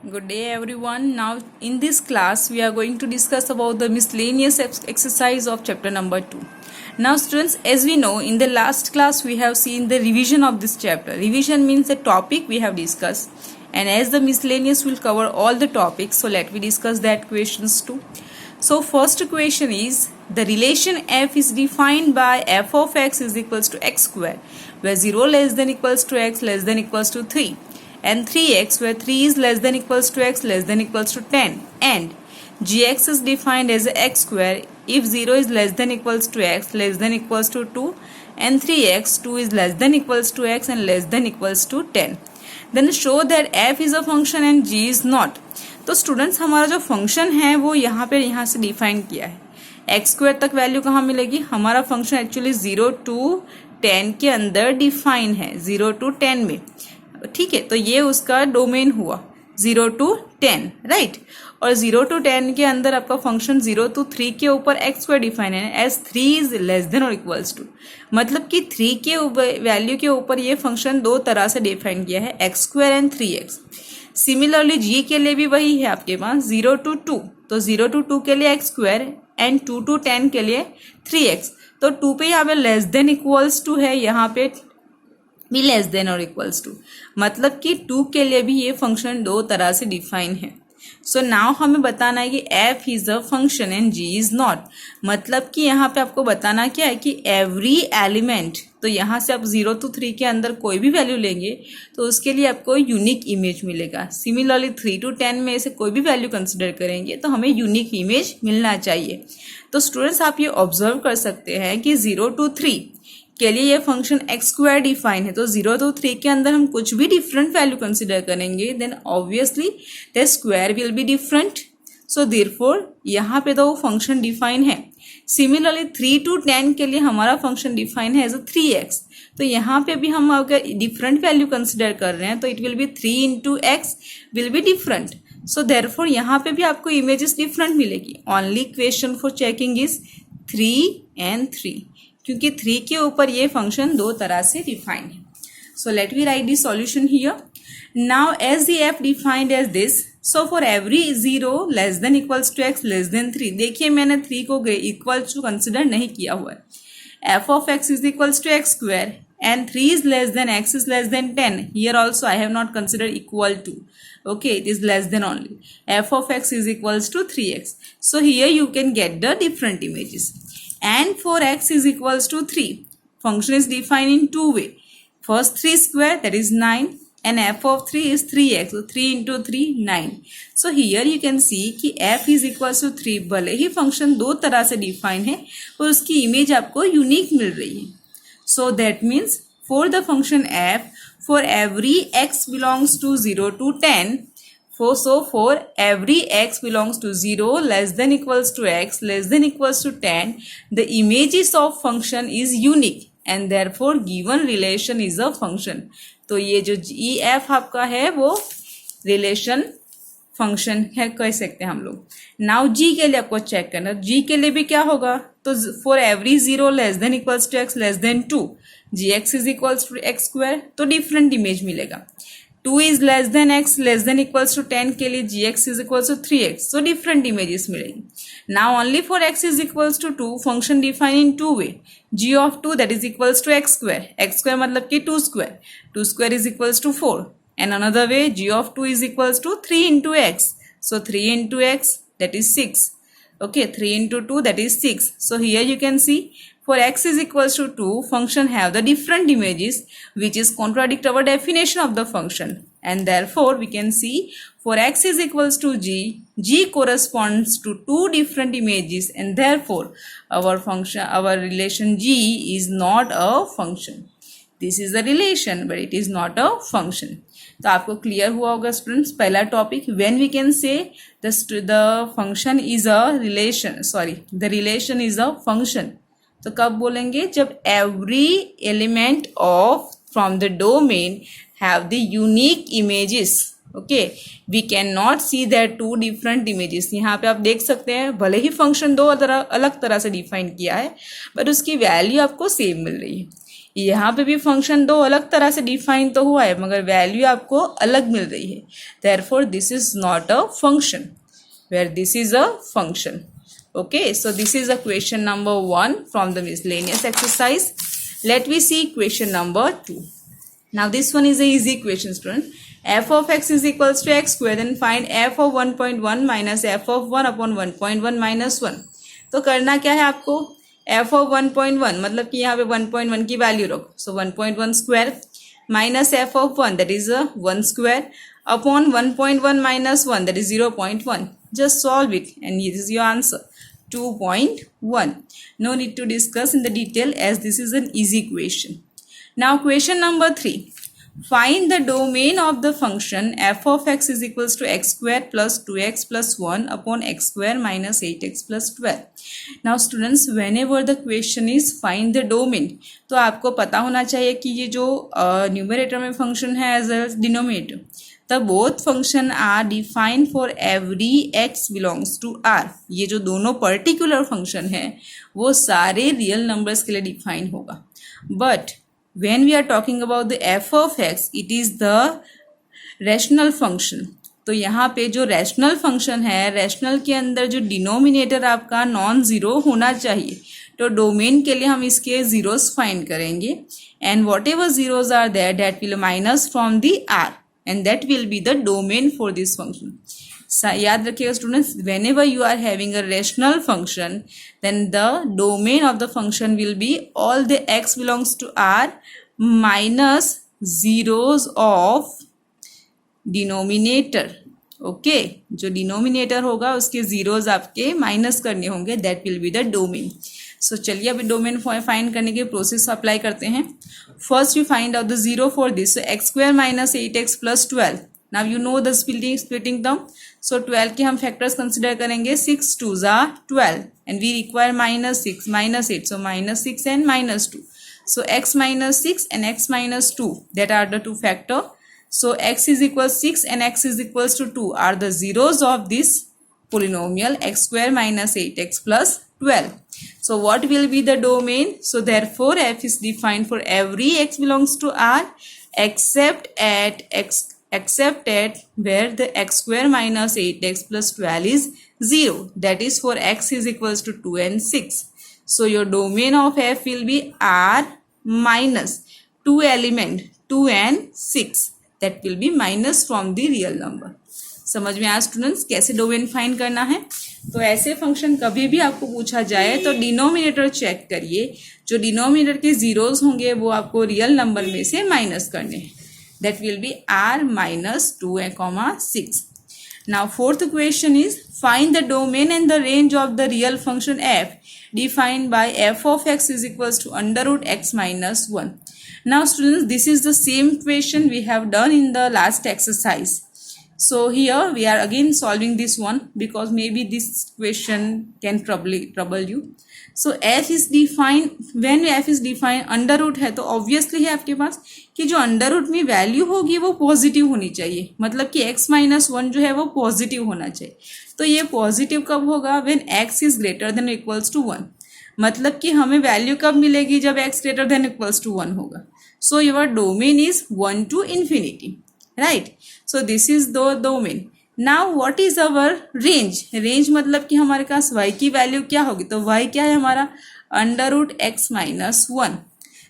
Good day everyone. Now in this class we are going to discuss about the miscellaneous exercise of chapter number 2. Now students, as we know, in the last class we have seen the revision of this chapter. Revision means the topic we have discussed, and as the miscellaneous will cover all the topics, so let me discuss that questions too. So first question is, the relation f is defined by f of x is equals to x square, where 0 less than equals to x less than equals to 3, and 3x where 3 is less than equals to x less than equals to 10, and gx is defined as x square if 0 is less than equals to x less than equals to 2, and 3x 2 is less than equals to x and less than equals to 10. Then show that f is a function and g is not. तो students, हमारा जो function है वो यहाँ से define किया है. X square तक वैल्यू कहाँ मिलेगी? हमारा फंक्शन एक्चुअली 0 to 10 के अंदर डिफाइन है, 0 to 10 में. ठीक है, तो ये उसका डोमेन हुआ 0 to 10, राइट. और 0 to 10 के अंदर आपका फंक्शन 0 to 3 के ऊपर एक्स स्क्वायर डिफाइन है एज 3 इज लेस देन और इक्वल्स टू. मतलब कि 3 के वैल्यू के ऊपर ये फंक्शन दो तरह से डिफाइन किया है, x square and 3x. Similarly g के लिए भी वही है आपके पास, 0 to 2, तो 0 to 2 के लिए एक्स स्क्वायर एंड 2 to 10 के लिए 3x. तो 2 पे यहाँ पे लेस देन इक्वल्स टू है, यहाँ पे भी लेस देन और इक्वल्स टू. मतलब कि 2 के लिए भी ये फंक्शन दो तरह से डिफाइन है. सो नाउ हमें बताना है कि f is a function and g is not. मतलब कि यहाँ पे आपको बताना क्या है कि एवरी एलिमेंट, तो यहाँ से आप 0 to 3 के अंदर कोई भी वैल्यू लेंगे तो उसके लिए आपको यूनिक इमेज मिलेगा. सिमिलरली 3 to 10 में से कोई भी वैल्यू कंसिडर करेंगे तो हमें यूनिक इमेज मिलना चाहिए. तो स्टूडेंट्स, आप ये ऑब्जर्व कर सकते हैं कि 0 to 3 के लिए ये फंक्शन एक्स स्क्वायर डिफाइन है. तो 0 to 3 के अंदर हम कुछ भी डिफरेंट वैल्यू कंसिडर करेंगे then obviously the square will be different. So therefore यहाँ पे तो वो फंक्शन डिफाइन है. सिमिलरली 3 to 10 के लिए हमारा फंक्शन डिफाइन है एज अ 3x. तो यहाँ पे भी हम अगर डिफरेंट वैल्यू कंसिडर कर रहे हैं तो it will be 3 into x will be different. So therefore यहाँ पे भी आपको इमेजेस डिफरेंट मिलेगी. Only question for checking is 3 and 3, क्योंकि 3 के ऊपर ये फंक्शन दो तरह से डिफाइन है. So let we write the solution here. Now as the f defined as this, so for every 0 less than equals to x less than 3. देखिए, मैंने 3 को इक्वल टू कंसिडर नहीं किया हुआ है. F of x is equals to x square and 3 is less than x is less than 10. Here also I have not considered equal to. Okay, it is less than only. F of x is equals to 3x. So here you can get the different images. And for x is equals to 3, function is defined in two way. First 3 square, that is 9, and f of 3 is 3x, so 3 into 3 9. So here you can see कि f is equals to 3. भले ही function दो तरह से define है पर उसकी image आपको unique मिल रही है. So that means for the function f, for every x belongs to 0 to 10, for every x belongs to 0 less than equals to x less than equals to 10, the images of function is unique and therefore given relation is a function. तो ये जो EF आपका है वो relation function है कह सकते हैं हम लोग. नाउ जी के लिए आपको चेक करना. जी के लिए भी क्या होगा? तो for every 0 less than equals to x less than 2, g x is equals to x square, तो डिफरेंट इमेज मिलेगा. 2 is less than x less than equals to 10 के लिए g x is equals to 3x, तो different images मिलेगी. Now only for x is equals to 2, function define in two way. G of 2 that is equals to x square मतलब कि 2 square is equals to 4. And another way, g of 2 is equals to 3 into x. So 3 into x, that is 6. Okay, 3 into 2, that is 6. So here you can see, for x is equals to 2, function have the different images which is contradict our definition of the function. And therefore, we can see for x is equals to g corresponds to two different images, and therefore our relation g is not a function. This is a relation but it is not a function. तो आपको clear हुआ होगा students पहला topic. When we can say the function is a relation, sorry the relation is a function. तो कब बोलेंगे? जब every element of from the domain have the unique images. Okay, we can not see that two different images. यहाँ पे आप देख सकते हैं भले ही फंक्शन दो अलग तरह से डिफाइन किया है बट उसकी वैल्यू आपको सेम मिल रही है. यहाँ पे भी फंक्शन दो अलग तरह से डिफाइन तो हुआ है मगर वैल्यू आपको अलग मिल रही है, therefore this is not a function where this is a function. Okay, so this is a question number 1 from the miscellaneous exercise. Let me see question number 2. Now this one is a easy question, student. F of x is equals to x square, then find f of 1.1 minus f of 1 upon 1.1 minus 1. तो करना क्या है आपको, f of 1.1 मतलब कि यहाँ पे 1.1 की वैल्यू रखो, so 1.1 square minus f of 1 that is a 1 square upon 1.1 minus 1 that is 0.1. Just solve it and this is your answer, 2.1. No need to discuss in the detail as this is an easy question. Now question number 3. Find the domain of the function f of x is equals to x square plus 2x plus 1 upon x square minus 8x plus 12. Now students, whenever the question is find the domain, तो आपको पता होना चाहिए कि ये जो numerator में function है as well as denominator, the both function are defined for every x belongs to R. ये जो दोनों पर्टिकुलर फंक्शन है वो सारे रियल नंबर्स के लिए डिफाइन होगा, but when we are talking about the f of x it is the rational function. तो यहाँ पे जो रैशनल फंक्शन है, रैशनल के अंदर जो डिनोमिनेटर आपका नॉन ज़ीरो होना चाहिए, तो डोमेन के लिए हम इसके ज़ीरोस फाइंड करेंगे and whatever zeros are there that will minus from the R and that will be the domain for this function. याद रखिएगा students, whenever you are having a rational function then the domain of the function will be all the x belongs to R minus zeros of denominator. Okay, जो denominator होगा उसके zeros आपके minus करने होंगे, that will be the domain. So चलिए अभी domain find करने के प्रोसेस अप्लाई करते हैं. First you find out the zero for this, so x square minus 8x plus 12. Now you know the splitting term, so 12 के हम factors consider करेंगे, 6 2s are 12 and we require minus 6 minus 8, so minus 6 and minus 2. So x minus 6 and x minus 2, that are the two factor. So x is equals 6 and x is equals to 2 are the zeros of this polynomial x square minus 8x plus 12. So what will be the domain? So therefore f is defined for every x belongs to R except at where the x square minus 8x plus 12 is 0. That is for x is equals to 2 and 6. So your domain of f will be R minus 2 element 2 and 6. That will be minus from the real number. समझ में आया students कैसे domain find करना है? तो ऐसे function कभी भी आपको पूछा जाए तो डिनोमिनेटर चेक करिए, जो डिनोमिनेटर के जीरोस होंगे वो आपको रियल नंबर में से माइनस करने हैं. That will B r minus 2, 6. Now fourth question is find the domain and the range of the real function f defined by f of x is equals to under root x minus 1. Now students, this is the same question we have done in the last exercise. So here we are again solving this one because maybe this question can trouble you. So f is defined, when f is defined under root है तो obviously है आपके पास कि जो under root में value होगी वो positive होनी चाहिए, मतलब कि x माइनस 1 जो है वो पॉजिटिव होना चाहिए. तो ये पॉजिटिव कब होगा? When x is greater than equals to 1. मतलब कि हमें वैल्यू कब मिलेगी? जब x greater than equals to 1 होगा. So your domain is 1 to infinity, right? So this is the domain. Now what is our range? Range मतलब कि हमारे पास y की वैल्यू क्या होगी? तो y क्या है हमारा? Under root x minus 1.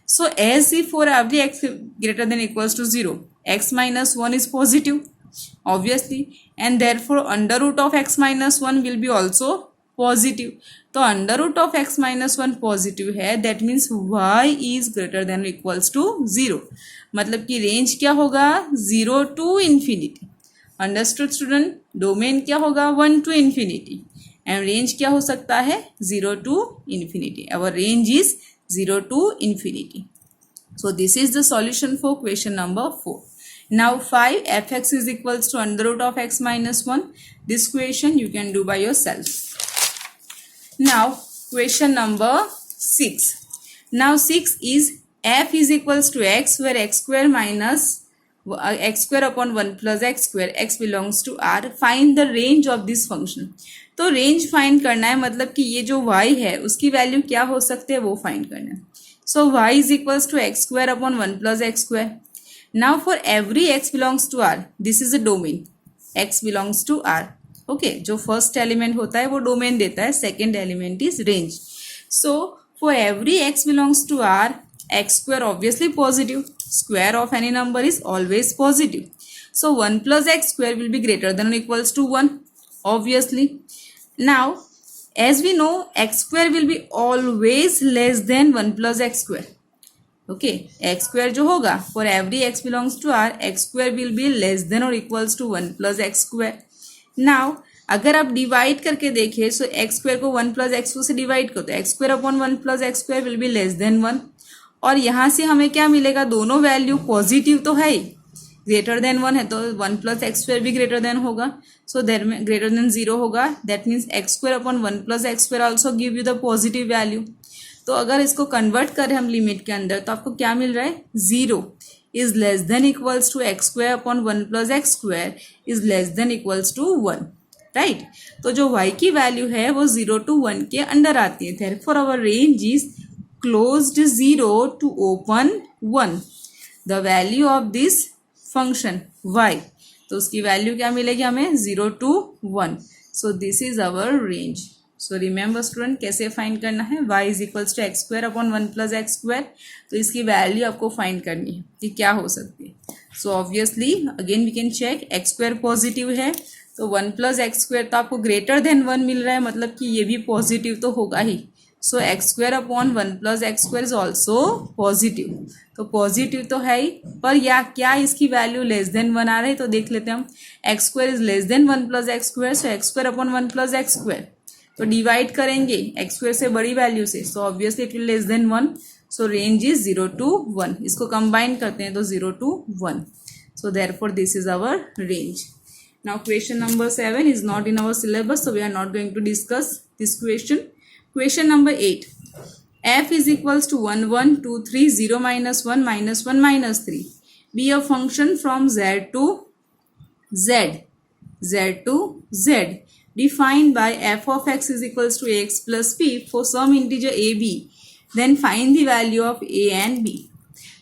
So as e for every x greater than equals to 0, x minus 1 is positive obviously and therefore under root of x minus 1 will be also positive. तो under root of x minus 1 positive है, that means y is greater than equals to 0. मतलब कि range क्या होगा? 0 to infinity. Understood student? Domain क्या होगा? 1 to infinity and range क्या हो सकता है? 0 to infinity. Our range is 0 to infinity. So this is the solution for question number 4. Now 5 fx is equals to under root of x minus 1. This question you can do by yourself. Now question number 6. Now 6 is f is equals to x where x square minus x square upon 1 plus x square, x belongs to R. Find the range of this function. तो range find करना है, मतलब कि ये जो y है उसकी value क्या हो सकती है वो फाइंड करना है. So y is equals to x square upon 1 plus x square. Now for every x belongs to R, this is a domain. X belongs to R. Okay, जो first element होता है वो domain देता है, second element is range. So for every x belongs to R, x square obviously positive. Square of any number is always positive. So 1 plus x square will be greater than or equals to 1, obviously. Now as we know, x square will be always less than 1 plus x square. Okay, x square जो होगा for every x belongs to R, x square will be less than or equals to 1 plus x square. Now अगर आप divide करके देखें सो x square को 1 plus x से divide करो तो x square upon 1 plus x square will be less than 1. और यहाँ से हमें क्या मिलेगा, दोनों वैल्यू पॉजिटिव तो है ही, ग्रेटर देन 1 है तो 1 प्लस एक्स स्क्वायर भी ग्रेटर देन होगा. सो देर में ग्रेटर देन 0 होगा. That means x square upon 1 plus x square also give you the positive value. तो अगर इसको कन्वर्ट करें हम लिमिट के अंदर तो आपको क्या मिल रहा है, 0 is less than equals to x square upon 1 plus x square is less than equals to 1. Right, तो जो y की वैल्यू है वो 0 to 1 के अंदर आती है. Therefore our range is closed 0 to open 1. The value of this function y, तो उसकी वैल्यू क्या मिलेगी हमें, 0 to 1. So this is our range. So remember student कैसे फाइंड करना है, y is equals to x square upon 1 plus x square. तो इसकी वैल्यू आपको फाइंड करनी है कि क्या हो सकती है. So obviously again we can check, x square positive है तो 1 प्लस एक्स स्क्वायर तो आपको ग्रेटर देन 1 मिल रहा है, मतलब कि ये भी पॉजिटिव तो होगा ही. So x square upon 1 plus x square is also positive. तो पॉजिटिव तो है ही, पर या क्या इसकी वैल्यू लेस देन 1 आ रही है, तो देख लेते हैं हम. X square is less then 1 plus x square, so x square upon 1 plus x square. तो डिवाइड करेंगे एक्स स्क्वायर से बड़ी वैल्यू से, so obviously it will less than 1. So range is 0 to 1. इसको कंबाइन करते हैं तो 0 to 1. So therefore this is our range. Now question number 7 is not in our syllabus, so we are not going to discuss this question. Question number 8. F is equals to 1, 1, 2, 3, 0 minus 1, minus 1, minus 3. Be a function from Z to Z. Z to Z. Defined by f of x is equals to ax plus b for some integer a, b. Then find the value of a and b.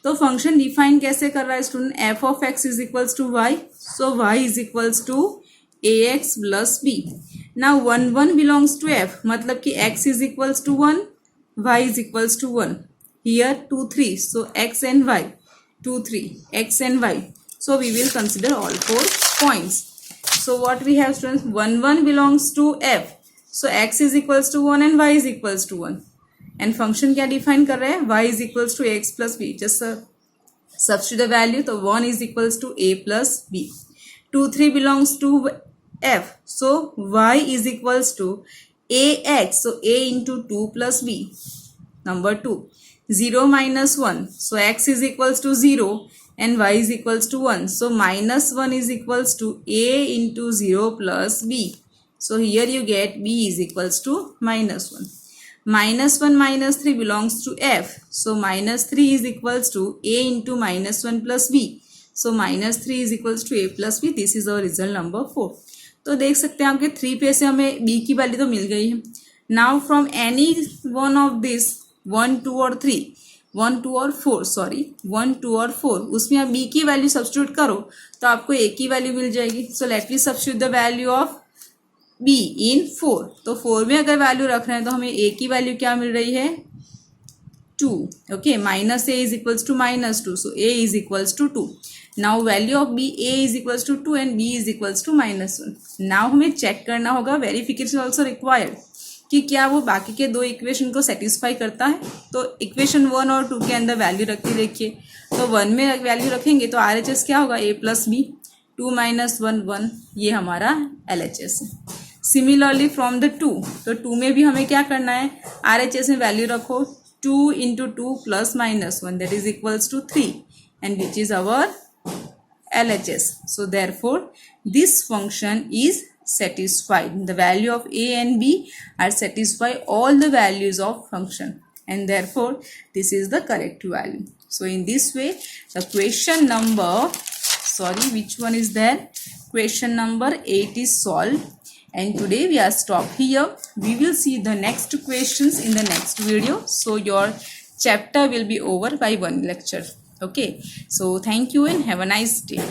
तो function define कैसे कर रहा है student, f of x is equals to y. So y is equals to a x plus b. Now 1, 1 belongs to f, मतलब कि x is equals to 1, y is equals to 1. Here 2, 3, so x and y, 2, 3, x and y. So we will consider all 4 points. So what we have students, 1, 1 belongs to f, so x is equals to 1 and y is equals to 1. And function क्या define कर रहे हैं, y is equals to x plus b. Just substitute the value, तो 1 is equals to a plus बी. 2, 3 belongs to f, सो y is equals to a x, so a into 2 plus b. Number 2, 0 minus 1, so x is equals to 0 and y is equals to 1, so minus 1 is equals to a into 0 plus b. So here you get b is equals to minus 1. Minus 1 minus 3 belongs to f, so minus 3 is equals to a into minus 1 plus b. So minus 3 is equals to a plus b. This is our result number 4. तो देख सकते हैं आपके 3 पे से हमें b की value तो मिल गई है. Now from any one of this 1, 2 और 3, 1, 2 और 4, सॉरी 1, 2 और 4, उसमें आप b की वैल्यू सब्स्टिट्यूट करो तो आपको a की वैल्यू मिल जाएगी. So let me substitute the value of b इन 4. तो 4 में अगर वैल्यू रख रहे हैं तो हमें a की वैल्यू क्या मिल रही है, 2. Okay, minus a is equals to minus 2, सो a is equals to 2. Now value of b, a is equals to 2 and b is equals to minus 1. Now हमें चेक करना होगा, वेरिफिकेशन ऑल्सो रिक्वायर्ड, कि क्या वो बाकी के 2 इक्वेशन को सेटिस्फाई करता है. तो इक्वेशन 1 और 2 के अंदर वैल्यू रख के देखिए. तो 1 में वैल्यू रखेंगे तो RHS क्या होगा, a प्लस बी. 2 माइनस 1, 1, ये हमारा LHS है. सिमिलरली फ्रॉम द 2, तो 2 में भी हमें क्या करना है, RHS में वैल्यू रखो 2 into 2 plus minus 1, that is equals to 3 and which is our LHS. So therefore this function is satisfied. The value of a and b are satisfy all the values of function and therefore this is the correct value. So in this way the question number, sorry which one is there, question number 8 is solved. And today we are stopped here. We will see the next questions in the next video. So your chapter will be over by one lecture. Okay, so thank you and have a nice day.